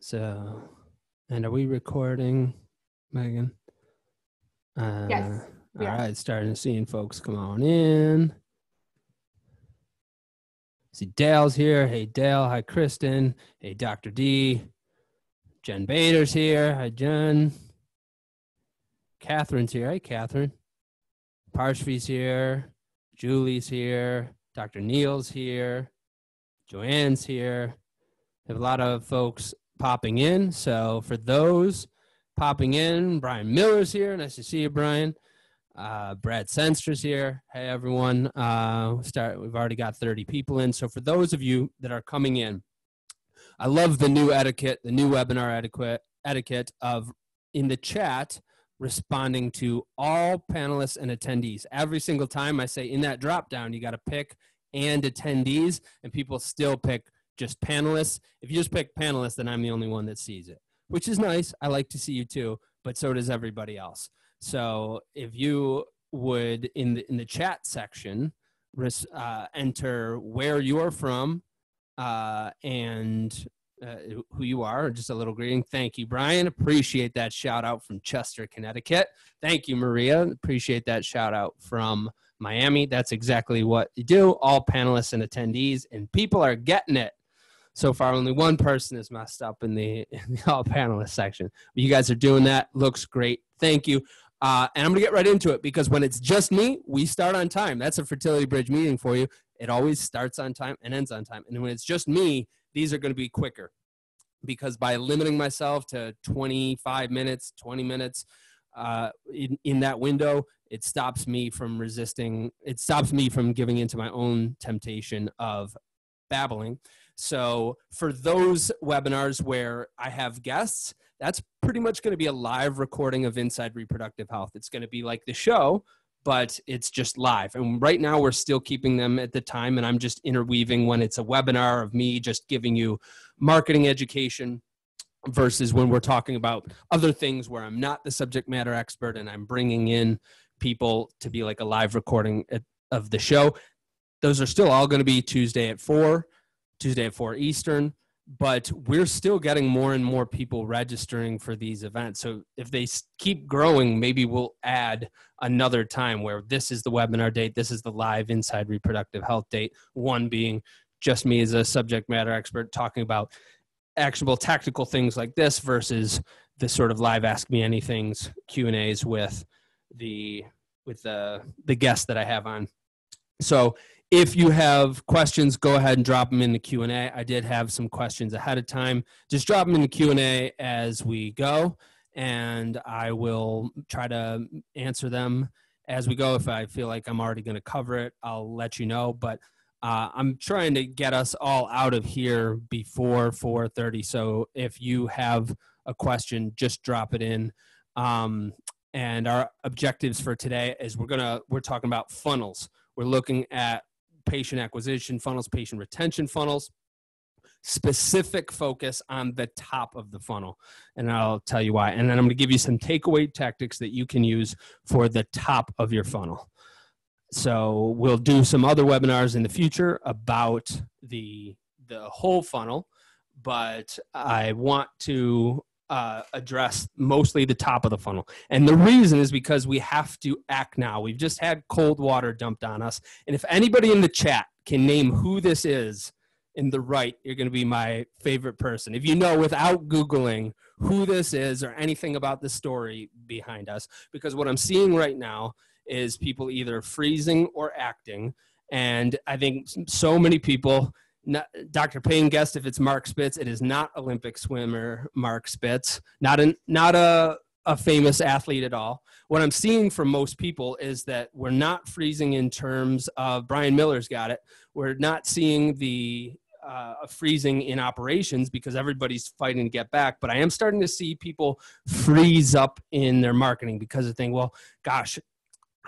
So, and are we recording, Megan? Yes. All right, starting to seeing folks come on in. See Dale's here. Hey, Dale. Hi, Kristen. Hey, Dr. D. Jen Bader's here. Hi, Jen. Catherine's here. Hey, Catherine. Parshvi's here. Julie's here. Dr. Neil's here. Joanne's here. We have a lot of folks popping in. So for those popping in, Brian Miller's here. Nice to see you, Brian. Brad Senstra's here. Hey, everyone. We've already got 30 people in. So for those of you that are coming in, I love the new etiquette, the new webinar etiquette of in the chat responding to all panelists and attendees. Every single time I say in that drop down, you got to pick and attendees, and people still pick just panelists. If you just pick panelists, then I'm the only one that sees it, which is nice. I like to see you too, but so does everybody else. So if you would, in the chat section, enter where you're from and who you are, just a little greeting. Thank you, Brian. Appreciate that shout out from Chester, Connecticut. Thank you, Maria. Appreciate that shout out from Miami. That's exactly what you do. All panelists and attendees, and people are getting it. So far, only one person is messed up in the all panelist section. But you guys are doing that. Looks great. Thank you. And I'm going to get right into it because when it's just me, we start on time. That's a Fertility Bridge meeting for you. It always starts on time and ends on time. And when it's just me, these are going to be quicker because by limiting myself to 25 minutes, 20 minutes in that window, it stops me from resisting. It stops me from giving into my own temptation of babbling. So for those webinars where I have guests, that's pretty much going to be a live recording of Inside Reproductive Health. It's going to be like the show, but it's just live. And right now we're still keeping them at the time, and I'm just interweaving when it's a webinar of me just giving you marketing education versus when we're talking about other things where I'm not the subject matter expert and I'm bringing in people to be like a live recording of the show. Those are still all going to be Tuesday at 4 Eastern. But we're still getting more and more people registering for these events. So if they keep growing, maybe we'll add another time where this is the webinar date, this is the live Inside Reproductive Health date, one being just me as a subject matter expert talking about actionable tactical things like this versus the sort of live Ask Me Anythings Q&As with the guests that I have on. So if you have questions, go ahead and drop them in the Q&A. I did have some questions ahead of time. Just drop them in the Q&A as we go, and I will try to answer them as we go. If I feel like I'm already going to cover it, I'll let you know. But I'm trying to get us all out of here before 4:30. So if you have a question, just drop it in. And our objectives for today is we're talking about funnels. We're looking at patient acquisition funnels, patient retention funnels, specific focus on the top of the funnel. And I'll tell you why. And then I'm going to give you some takeaway tactics that you can use for the top of your funnel. So we'll do some other webinars in the future about the whole funnel, but I want to address mostly the top of the funnel. And the reason is because we have to act now. We've just had cold water dumped on us. And if anybody in the chat can name who this is in the right, you're going to be my favorite person. If you know without Googling who this is or anything about the story behind us, because what I'm seeing right now is people either freezing or acting. And I think so many people, Dr. Payne guessed if it's Mark Spitz. It is not Olympic swimmer Mark Spitz, not a famous athlete at all. What I'm seeing from most people is that we're not freezing in terms of Brian Miller's got it. We're not seeing the freezing in operations because everybody's fighting to get back. But I am starting to see people freeze up in their marketing because they think, well, gosh,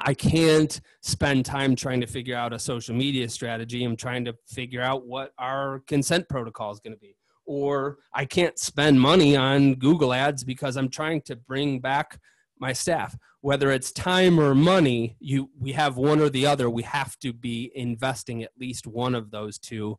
I can't spend time trying to figure out a social media strategy. I'm trying to figure out what our consent protocol is going to be. Or I can't spend money on Google ads because I'm trying to bring back my staff. Whether it's time or money, we have one or the other. We have to be investing at least one of those two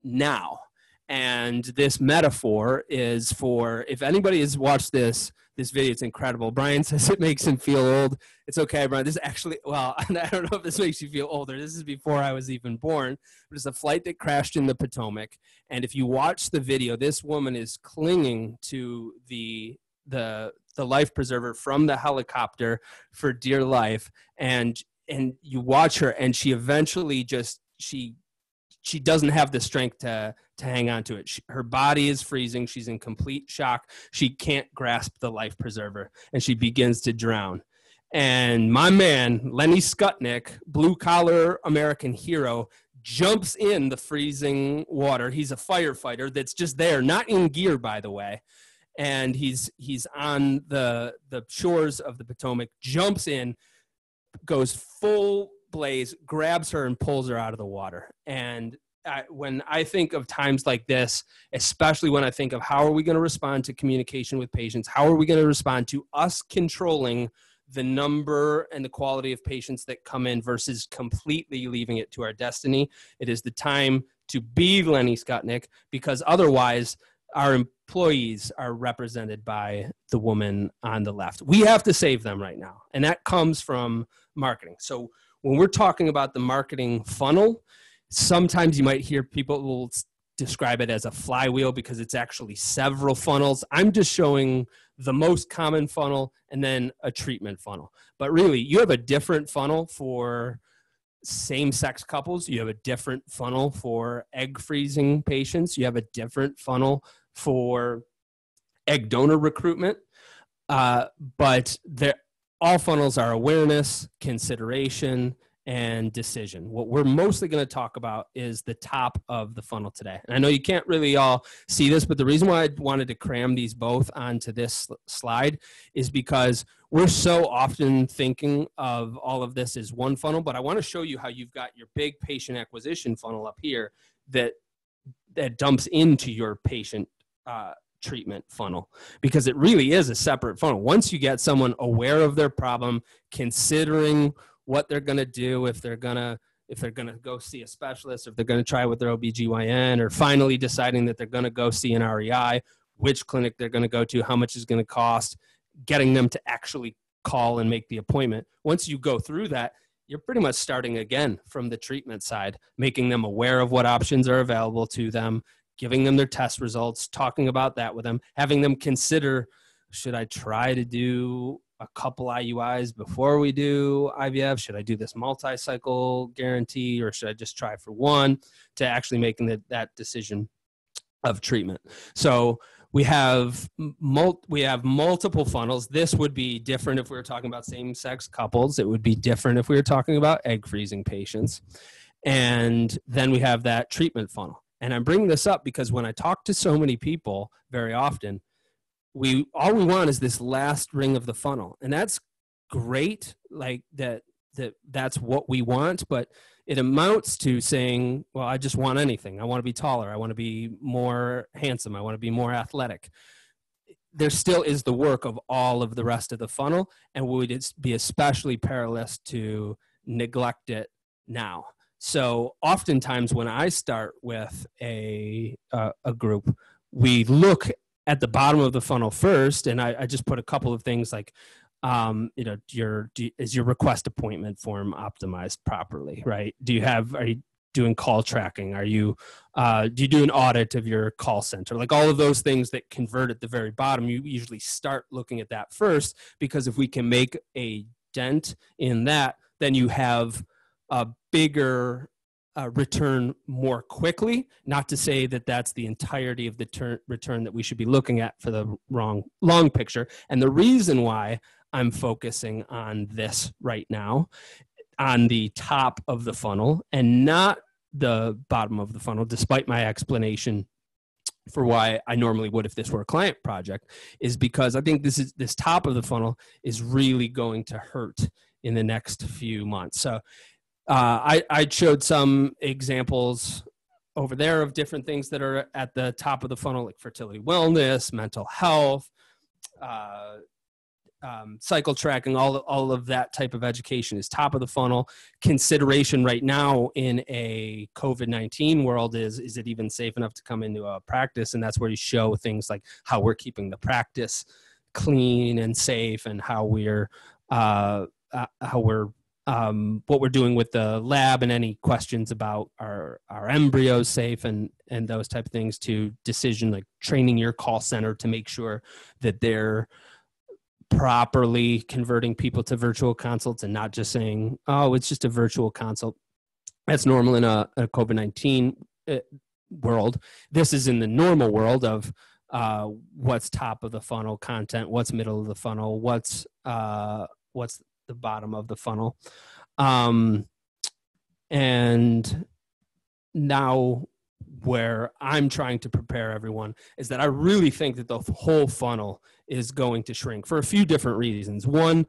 now. And this metaphor is for, if anybody has watched this video, it's incredible. Brian says it makes him feel old. It's okay, Brian. This is actually, well, I don't know if this makes you feel older. This is before I was even born. But it's a flight that crashed in the Potomac. And if you watch the video, this woman is clinging to the life preserver from the helicopter for dear life. And you watch her, and she eventually just, she doesn't have the strength to hang on to it. Her body is freezing. She's in complete shock. She can't grasp the life preserver, and she begins to drown. And my man, Lenny Skutnik, blue-collar American hero, jumps in the freezing water. He's a firefighter that's just there, not in gear, by the way. And he's on the shores of the Potomac, jumps in, goes full blaze, grabs her and pulls her out of the water. And when I think of times like this, especially when I think of how are we going to respond to communication with patients, how are we going to respond to us controlling the number and the quality of patients that come in versus completely leaving it to our destiny, it is the time to be Lenny Skutnik, because otherwise our employees are represented by the woman on the left. We have to save them right now. And that comes from marketing. So when we're talking about the marketing funnel, sometimes you might hear people will describe it as a flywheel because it's actually several funnels. I'm just showing the most common funnel and then a treatment funnel. But really, you have a different funnel for same-sex couples. You have a different funnel for egg freezing patients. You have a different funnel for egg donor recruitment. But all funnels are awareness, consideration, and decision. What we're mostly going to talk about is the top of the funnel today. And I know you can't really all see this, but the reason why I wanted to cram these both onto this slide is because we're so often thinking of all of this as one funnel, but I want to show you how you've got your big patient acquisition funnel up here that dumps into your patient treatment funnel, because it really is a separate funnel. Once you get someone aware of their problem, considering what they're going to do, if they're going to go see a specialist, if they're going to try with their OBGYN, or finally deciding that they're going to go see an REI, which clinic they're going to go to, how much is going to cost, getting them to actually call and make the appointment. Once you go through that, you're pretty much starting again from the treatment side, making them aware of what options are available to them, giving them their test results, talking about that with them, having them consider, should I try to do a couple IUIs before we do IVF? Should I do this multi-cycle guarantee, or should I just try for one, to actually making that decision of treatment? So we have multiple funnels. This would be different if we were talking about same-sex couples. It would be different if we were talking about egg freezing patients. And then we have that treatment funnel. And I'm bringing this up because when I talk to so many people very often, all we want is this last ring of the funnel. And that's great, like that's what we want, but it amounts to saying, well, I just want anything. I want to be taller. I want to be more handsome. I want to be more athletic. There still is the work of all of the rest of the funnel, and would be especially perilous to neglect it now. So oftentimes when I start with a group, we look at the bottom of the funnel first, and I just put a couple of things like, is your request appointment form optimized properly, right? Are you doing call tracking? Do you do an audit of your call center? Like all of those things that convert at the very bottom, you usually start looking at that first, because if we can make a dent in that, then you have a bigger return more quickly. Not to say that that's the entirety of the return that we should be looking at for the long picture. And the reason why I'm focusing on this right now, on the top of the funnel and not the bottom of the funnel, despite my explanation for why I normally would if this were a client project, is because I think this top of the funnel is really going to hurt in the next few months. So I showed some examples over there of different things that are at the top of the funnel, like fertility wellness, mental health, cycle tracking, all of that type of education is top of the funnel. Consideration right now in a COVID-19 world is it even safe enough to come into a practice? And that's where you show things like how we're keeping the practice clean and safe, and how we're what we're doing with the lab, and any questions about our embryos safe, and those type of things, to decision, like training your call center to make sure that they're properly converting people to virtual consults, and not just saying, oh, it's just a virtual consult. That's normal in a COVID-19 world. This is in the normal world of what's top of the funnel content, what's middle of the funnel, what's the bottom of the funnel. And now where I'm trying to prepare everyone is that I really think that the whole funnel is going to shrink for a few different reasons. One,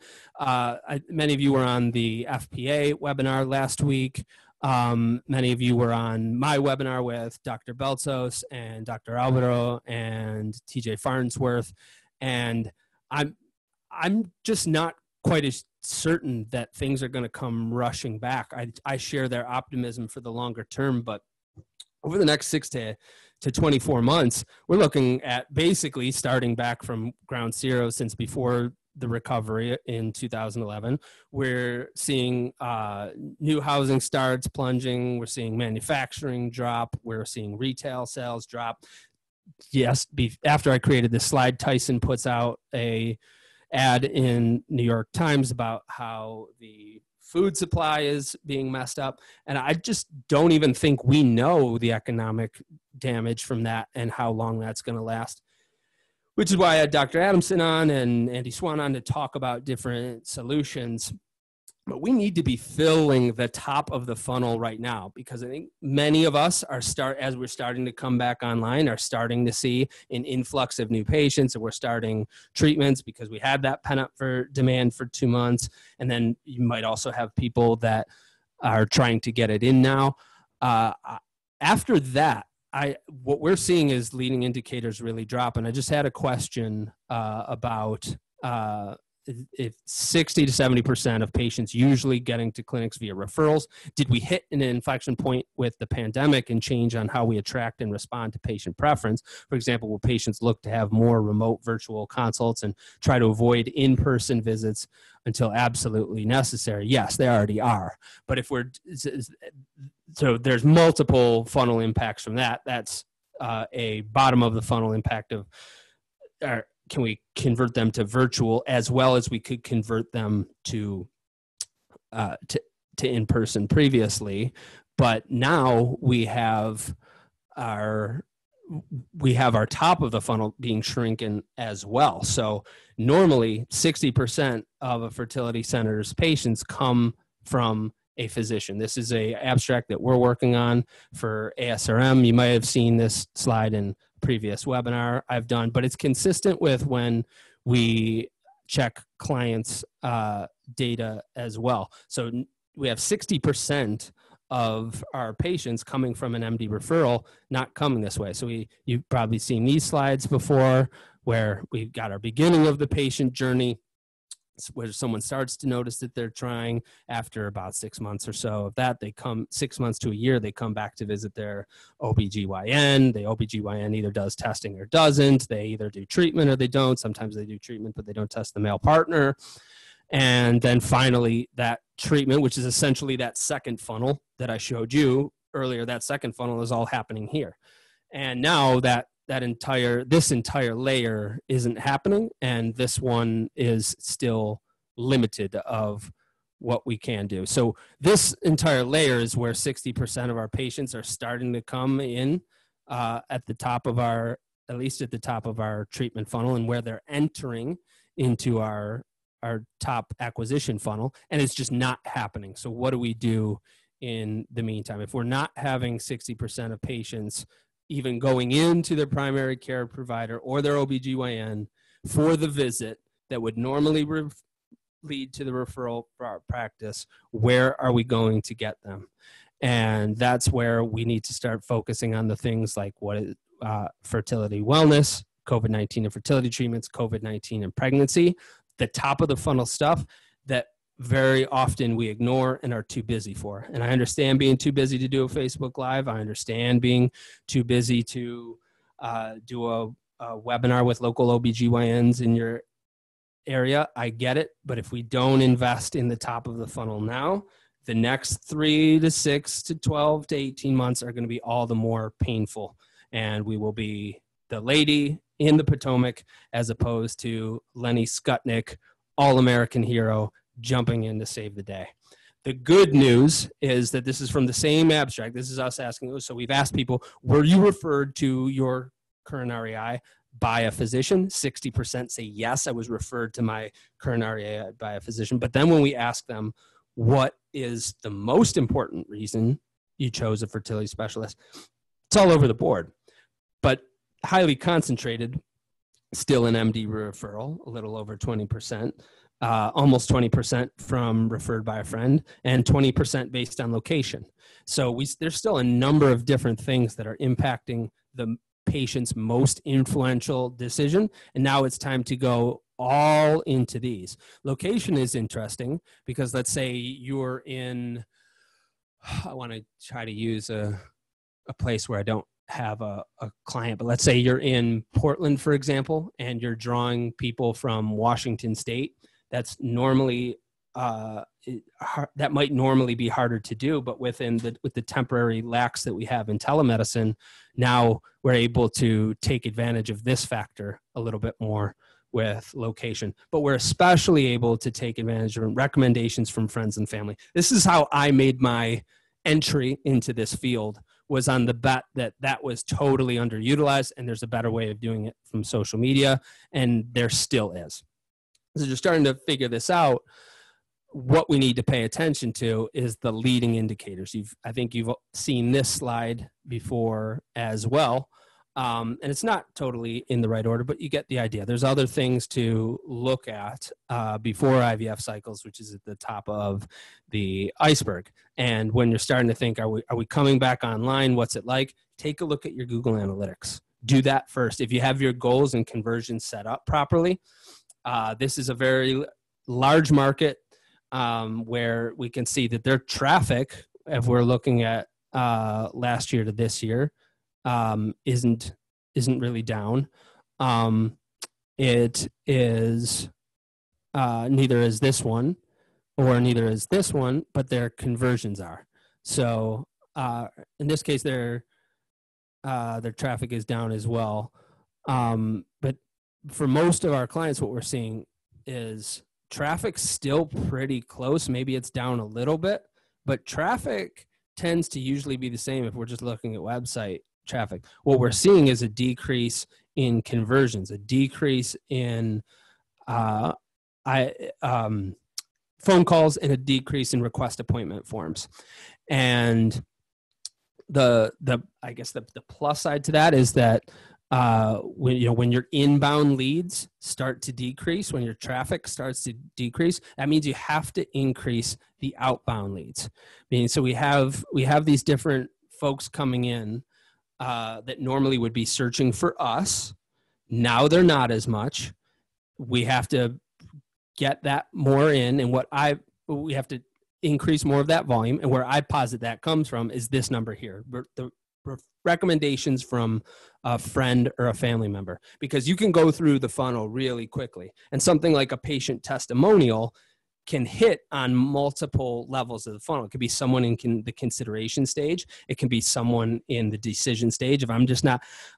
many of you were on the FPA webinar last week. Many of you were on my webinar with Dr. Beltzos and Dr. Albero and TJ Farnsworth. And I'm just not quite as certain that things are going to come rushing back. I share their optimism for the longer term, but over the next 6 to 24 months, we're looking at basically starting back from ground zero since before the recovery in 2011. We're seeing new housing starts plunging. We're seeing manufacturing drop. We're seeing retail sales drop. Yes, after I created this slide, Tyson puts out a ad in New York Times about how the food supply is being messed up. And I just don't even think we know the economic damage from that and how long that's going to last, which is why I had Dr. Adamson on and Andy Swan on to talk about different solutions. But we need to be filling the top of the funnel right now, because I think many of us as we're starting to come back online, are starting to see an influx of new patients, and we're starting treatments because we had that pent up for demand for 2 months. And then you might also have people that are trying to get it in now. After that, what we're seeing is leading indicators really drop. And I just had a question about if 60 to 70% of patients usually getting to clinics via referrals. Did we hit an inflection point with the pandemic and change on how we attract and respond to patient preference? For example, will patients look to have more remote virtual consults and try to avoid in-person visits until absolutely necessary? Yes, they already are. But so there's multiple funnel impacts from that. That's a bottom of the funnel impact of, can we convert them to virtual, as well as we could convert them to in-person previously. But now we have our top of the funnel being shrinking as well. So normally 60% of a fertility center's patients come from a physician. This is a abstract that we're working on for ASRM. You might have seen this slide in previous webinar I've done, but it's consistent with when we check clients' data as well. So we have 60% of our patients coming from an MD referral not coming this way. So you've probably seen these slides before, where we've got our beginning of the patient journey, where someone starts to notice that they're trying. After about 6 months or so of that, they come 6 months to a year, they come back to visit their OBGYN. The OBGYN either does testing or doesn't. They either do treatment or they don't. Sometimes they do treatment, but they don't test the male partner. And then finally, that treatment, which is essentially that second funnel that I showed you earlier, that second funnel is all happening here. And now this entire layer isn't happening, and this one is still limited of what we can do. So this entire layer is where 60% of our patients are starting to come in at least at the top of our treatment funnel, and where they're entering into our top acquisition funnel, and it's just not happening. So what do we do in the meantime? If we're not having 60% of patients even going into their primary care provider or their OBGYN for the visit that would normally lead to the referral for our practice, where are we going to get them? And that's where we need to start focusing on the things like fertility wellness, COVID-19 and fertility treatments, COVID-19 and pregnancy. the top of the funnel stuff that very often we ignore and are too busy for. And I understand being too busy to do a Facebook Live. I understand being too busy to do a webinar with local OBGYNs in your area. I get it. But if we don't invest in the top of the funnel now, the next 3 to 6 to 12 to 18 months are going to be all the more painful. And we will be the lady in the Potomac as opposed to Lenny Skutnik, all-American hero, jumping in to save the day. The good news is that this is from the same abstract. This is us asking. So we've asked people, were you referred to your current REI by a physician? 60% say yes, I was referred to my current REI by a physician. But then when we ask them, what is the most important reason you chose a fertility specialist? It's all over the board, but highly concentrated, still an MD referral, a little over 20%. Almost 20% from referred by a friend, and 20% based on location. So there's still a number of different things that are impacting the patient's most influential decision. And now it's time to go all into these. Location is interesting because let's say you're in, I want to try to use a place where I don't have a client, but let's say you're in Portland, for example, and you're drawing people from Washington State. That's normally that might normally be harder to do, but with the temporary lacks that we have in telemedicine, now we're able to take advantage of this factor a little bit more with location. But we're especially able to take advantage of recommendations from friends and family. This is how I made my entry into this field, was on the bet that that was totally underutilized, and there's a better way of doing it from social media, and there still is. So you're starting to figure this out. What we need to pay attention to is the leading indicators. I think you've seen this slide before as well. And it's not totally in the right order, but you get the idea. There's other things to look at before IVF cycles, which is at the top of the iceberg. And when you're starting to think, are we coming back online? What's it like? Take a look at your Google Analytics. Do that first. If you have your goals and conversions set up properly, this is a very large market where we can see that their traffic, if we're looking at last year to this year, isn't really down. It is neither is this one, or neither is this one, but their conversions are. So in this case, their traffic is down as well. But for most of our clients, what we're seeing is traffic still pretty close. Maybe it's down a little bit, but traffic tends to usually be the same if we're just looking at website traffic. What we're seeing is a decrease in conversions, a decrease in phone calls, and a decrease in request appointment forms. And I guess the plus side to that is that when your inbound leads start to decrease, when your traffic starts to decrease, that means you have to increase the outbound leads. So we have these different folks coming in that normally would be searching for us. Now they're not as much. We have to get that more in, and we have to increase more of that volume. And where I posit that comes from is this number here, the recommendations from a friend or a family member, because you can go through the funnel really quickly, and something like a patient testimonial can hit on multiple levels of the funnel. It could be someone in the consideration stage. It can be someone in the decision stage. If I'm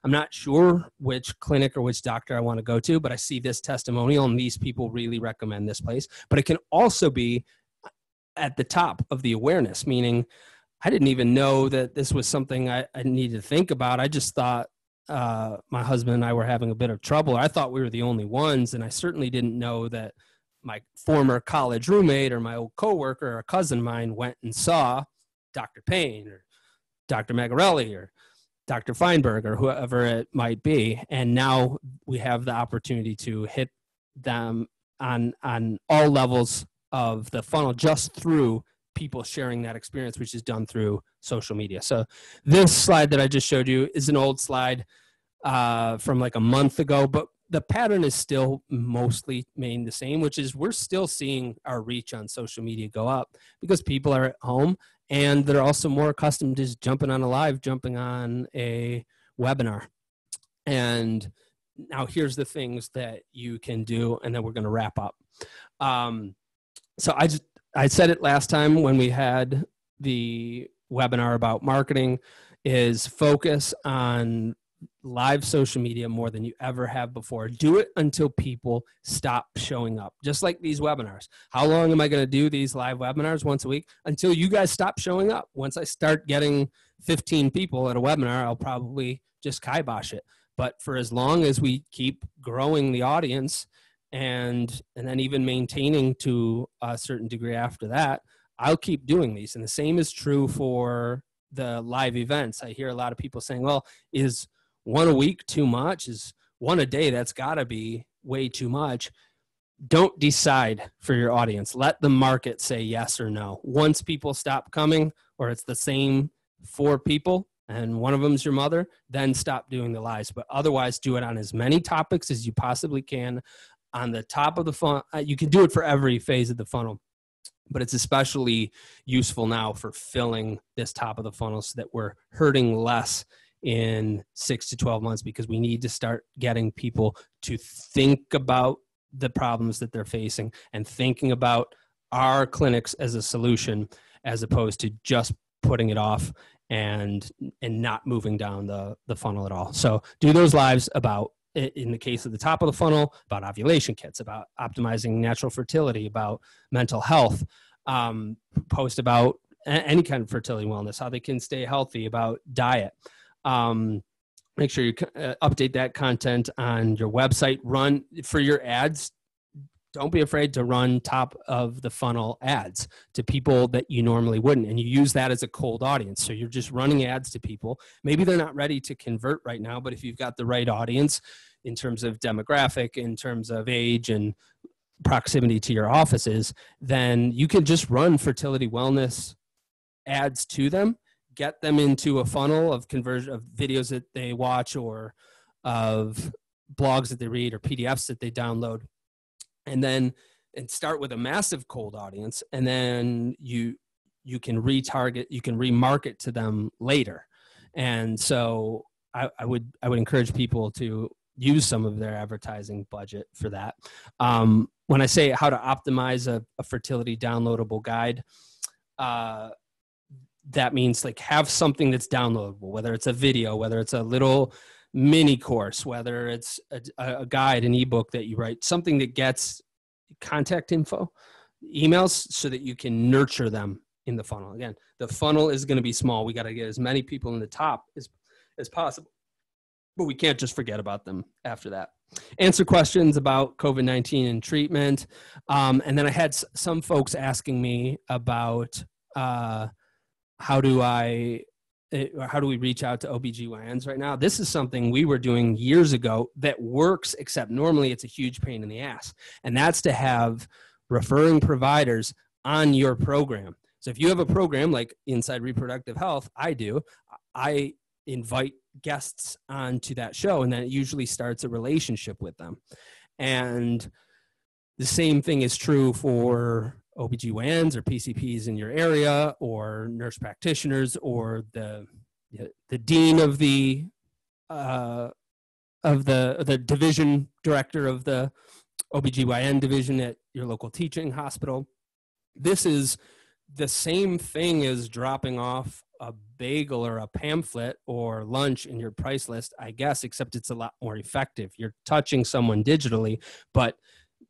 not sure which clinic or which doctor I want to go to, but I see this testimonial and these people really recommend this place. But it can also be at the top of the awareness, meaning I didn't even know that this was something I needed to think about. I just thought my husband and I were having a bit of trouble. I thought we were the only ones, and I certainly didn't know that my former college roommate or my old coworker or a cousin of mine went and saw Dr. Payne or Dr. Magarelli or Dr. Feinberg or whoever it might be. And now we have the opportunity to hit them on all levels of the funnel just through people sharing that experience, which is done through social media. So this slide that I just showed you is an old slide from like a month ago, but the pattern is still mostly remained the same, which is we're still seeing our reach on social media go up because people are at home and they're also more accustomed to just jumping on a live, jumping on a webinar. And now here's the things that you can do, and then we're going to wrap up. So I said it last time when we had the webinar about marketing, is focus on live social media more than you ever have before. Do it until people stop showing up. Just like these webinars. How long am I going to do these live webinars? Once a week? Until you guys stop showing up. Once I start getting 15 people at a webinar, I'll probably just kibosh it. But for as long as we keep growing the audience and then even maintaining to a certain degree after that, I'll keep doing these. And the same is true for the live events. I hear a lot of people saying, well, is one a week too much? Is one a day? That's got to be way too much. Don't decide for your audience. Let the market say yes or no. Once people stop coming, or it's the same 4 people and one of them's your mother, then stop doing the lives. But otherwise, do it on as many topics as you possibly can on the top of the funnel. You can do it for every phase of the funnel, but it's especially useful now for filling this top of the funnel so that we're hurting less in 6 to 12 months, because we need to start getting people to think about the problems that they're facing and thinking about our clinics as a solution, as opposed to just putting it off and not moving down the funnel at all. So do those lives about, in the case of the top of the funnel, about ovulation kits, about optimizing natural fertility, about mental health, post about any kind of fertility wellness, how they can stay healthy, about diet. Make sure you update that content on your website. Run for your ads. Don't be afraid to run top of the funnel ads to people that you normally wouldn't. And you use that as a cold audience. So you're just running ads to people. Maybe they're not ready to convert right now, but if you've got the right audience in terms of demographic, in terms of age and proximity to your offices, then you can just run fertility wellness ads to them, get them into a funnel of conversion of videos that they watch, or of blogs that they read, or PDFs that they download. And start with a massive cold audience, and then you can retarget, you can remarket to them later. And so I would encourage people to use some of their advertising budget for that. When I say how to optimize a fertility downloadable guide, that means like have something that's downloadable, whether it's a video, whether it's a little mini course, whether it's a guide, an ebook that you write, something that gets contact info, emails, so that you can nurture them in the funnel. Again, the funnel is going to be small. We got to get as many people in the top as possible, but we can't just forget about them after that. Answer questions about COVID-19 and treatment. And then I had some folks asking me about how do we reach out to OBGYNs right now? This is something we were doing years ago that works, except normally it's a huge pain in the ass. And that's to have referring providers on your program. So if you have a program like Inside Reproductive Health, I invite guests onto that show, and then it usually starts a relationship with them. And the same thing is true for OBGYNs or PCPs in your area, or nurse practitioners, or the dean of the division director of the OBGYN division at your local teaching hospital. This is the same thing as dropping off a bagel or a pamphlet or lunch in your price list, I guess, except it's a lot more effective. You're touching someone digitally, but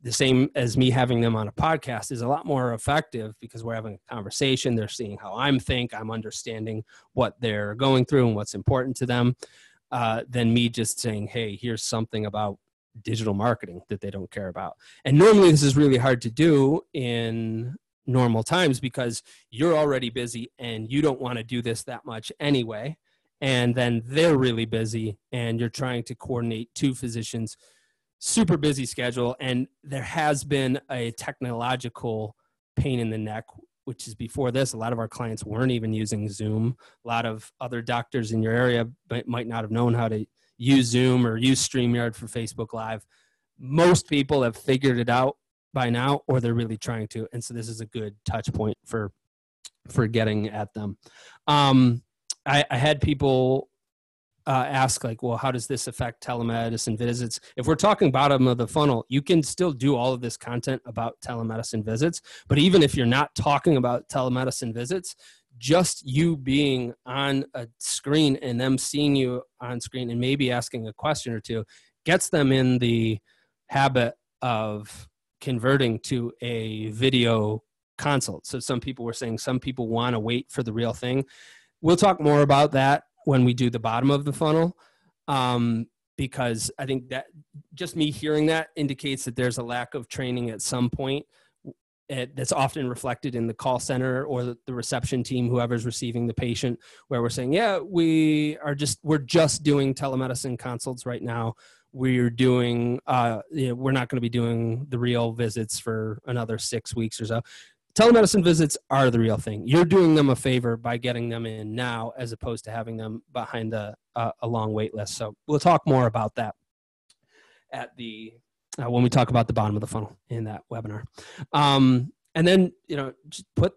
the same as me having them on a podcast is a lot more effective, because we're having a conversation. They're seeing how I'm understanding what they're going through and what's important to them, than me just saying, hey, here's something about digital marketing that they don't care about. And normally this is really hard to do in normal times, because you're already busy and you don't want to do this that much anyway. And then they're really busy and you're trying to coordinate 2 physicians, super busy schedule. And there has been a technological pain in the neck, which is before this, a lot of our clients weren't even using Zoom. A lot of other doctors in your area might not have known how to use Zoom or use StreamYard for Facebook Live. Most people have figured it out by now, or they're really trying to. And so this is a good touch point for getting at them. I had people ask like, well, how does this affect telemedicine visits? If we're talking bottom of the funnel, you can still do all of this content about telemedicine visits. But even if you're not talking about telemedicine visits, just you being on a screen and them seeing you on screen and maybe asking a question or two gets them in the habit of converting to a video consult. So some people were saying some people want to wait for the real thing. We'll talk more about that when we do the bottom of the funnel, because I think that just me hearing that indicates that there's a lack of training at some point. That's often reflected in the call center or the reception team, whoever's receiving the patient, where we're saying, yeah, we're just doing telemedicine consults right now. We're doing, we're not going to be doing the real visits for another 6 weeks or so. Telemedicine visits are the real thing. You're doing them a favor by getting them in now, as opposed to having them behind a long wait list. So we'll talk more about that at the when we talk about the bottom of the funnel in that webinar. And then, just put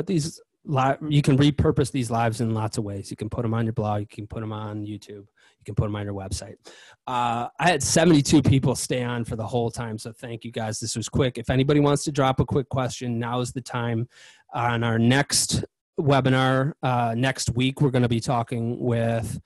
these live, you can repurpose these lives in lots of ways. You can put them on your blog, you can put them on YouTube, you can put them on your website. I had 72 people stay on for the whole time. So thank you guys. This was quick. If anybody wants to drop a quick question, now is the time. On our next webinar, next week, we're going to be talking with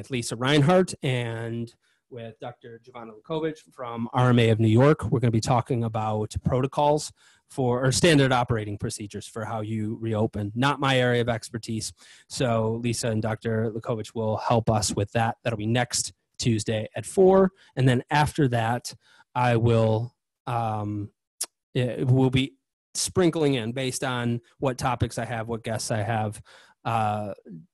Lisa Reinhardt and with Dr. Giovanna Lukovic from RMA of New York. We're going to be talking about protocols or standard operating procedures for how you reopen. Not my area of expertise. So Lisa and Dr. Lukovic will help us with that. That'll be next Tuesday at 4. And then after that, I will be sprinkling in based on what topics I have, what guests I have,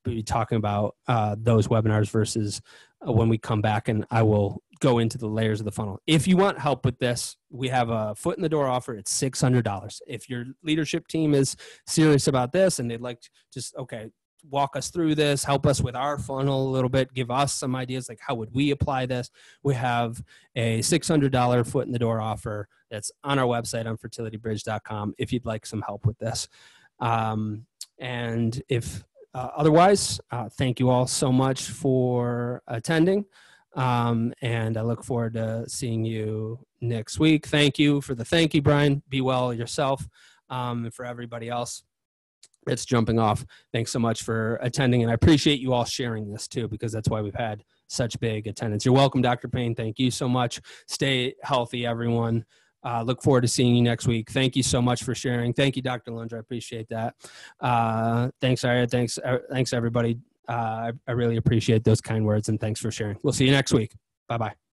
be talking about those webinars versus when we come back, and I will go into the layers of the funnel. If you want help with this, we have a foot in the door offer. It's $600. If your leadership team is serious about this and they'd like to just, walk us through this, help us with our funnel a little bit, give us some ideas, like how would we apply this? We have a $600 foot in the door offer that's on our website on fertilitybridge.com if you'd like some help with this. And if otherwise, thank you all so much for attending. And I look forward to seeing you next week. Thank you, Brian. Be well yourself. And for everybody else that's jumping off, thanks so much for attending. And I appreciate you all sharing this too, because that's why we've had such big attendance. You're welcome, Dr. Payne. Thank you so much. Stay healthy, everyone. Look forward to seeing you next week. Thank you so much for sharing. Thank you, Dr. Lundra. I appreciate that. Thanks, Arya. Thanks, everybody. I really appreciate those kind words, and thanks for sharing. We'll see you next week. Bye-bye.